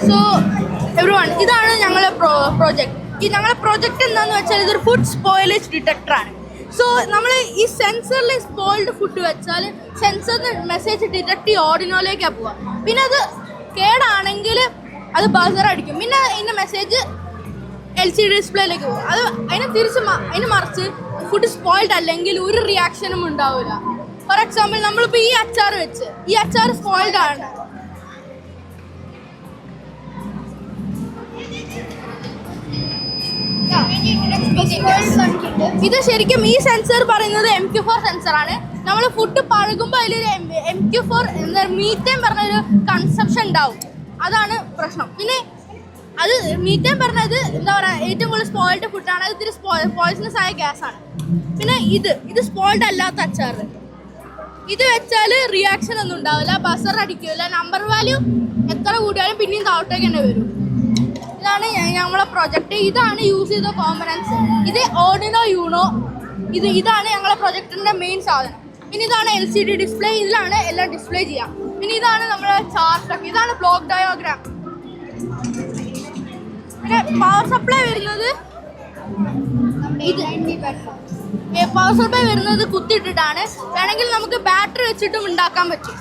So everyone, ഇതാണ് ഞങ്ങളുടെ project. ഞങ്ങളുടെ പ്രോജക്റ്റ് എന്താണെന്ന് വെച്ചാൽ ഇതൊരു ഫുഡ് സ്പോയിലേജ് ഡിറ്റക്ടറാണ്. സോ നമ്മൾ ഈ സെൻസറിൽ സ്പോയിൽഡ് ഫുഡ് വെച്ചാൽ സെൻസറിന് മെസ്സേജ് ഡിറ്റക്ട് ചെയ്ത് ഓർഡിനോയിലേക്കാണ് പോവുക. പിന്നെ അത് കേടാണെങ്കിൽ അത് ബസർ അടിക്കും. പിന്നെ ഇതിൻ്റെ മെസ്സേജ് LCD ഡിസ്പ്ലേയിലേക്ക് പോകും. അത് അതിന് മറിച്ച് ഫുഡ് സ്പോയിൽഡ് അല്ലെങ്കിൽ ഒരു റിയാക്ഷനും ഉണ്ടാവില്ല. ഫോർ എക്സാമ്പിൾ, നമ്മളിപ്പോൾ ഈ അച്ചാർ വെച്ച് ഈ അച്ചാർ സ്പോയിൽഡ് ആണ്. ഇത് ശരിക്കും ഈ സെൻസർ പറയുന്നത് MQ4 സെൻസറാണ്. നമ്മൾ ഫുഡ് പഴകുമ്പോൾ അതിലൊരു MQ4 എന്താ മീത്തേൻ പറഞ്ഞൊരു കൺസെപ്ഷൻ ഉണ്ടാവും. അതാണ് പ്രശ്നം. പിന്നെ അത് മീത്തേൻ പറഞ്ഞത് എന്താ പറയുക, ഏറ്റവും കൂടുതൽ സ്പോയിൽഡ് ഫുഡാണ്. അത് ഇത്തിരി പോയിസണസ് ആയ ഗ്യാസാണ്. പിന്നെ ഇത് സ്പോയിൽഡ് അല്ലാത്ത അച്ചാർ, ഇത് വെച്ചാൽ റിയാക്ഷൻ ഒന്നും ഉണ്ടാവില്ല, ബസർ അടിക്കില്ല, നമ്പർ വാല്യൂ എത്ര കൂടിയാലും പിന്നെയും താഴോട്ടേക്ക് തന്നെ വരും. ഇതാണ് ഞങ്ങളെ പ്രൊജക്റ്റ്. ഇതാണ് യൂസ് ചെയ്ത കോമ്പണൻസ്. ഇത് ഓർഡിനോ യൂണോ. ഇതാണ് ഞങ്ങളെ പ്രൊജക്റ്റിൻ്റെ മെയിൻ സാധനം. പിന്നെ ഇതാണ് LCD ഡിസ്പ്ലേ. ഇതിലാണ് എല്ലാം ഡിസ്പ്ലേ ചെയ്യാം. പിന്നെ ഇതാണ് നമ്മുടെ ചാർട്ടൊക്കെ. ഇതാണ് ബ്ലോക്ക് ഡയോഗ്രാം. പിന്നെ പവർ സപ്ലൈ വരുന്നത് കുത്തിയിട്ടിട്ടാണ്. വേണമെങ്കിൽ നമുക്ക് ബാറ്ററി വെച്ചിട്ടും ഉണ്ടാക്കാൻ പറ്റും.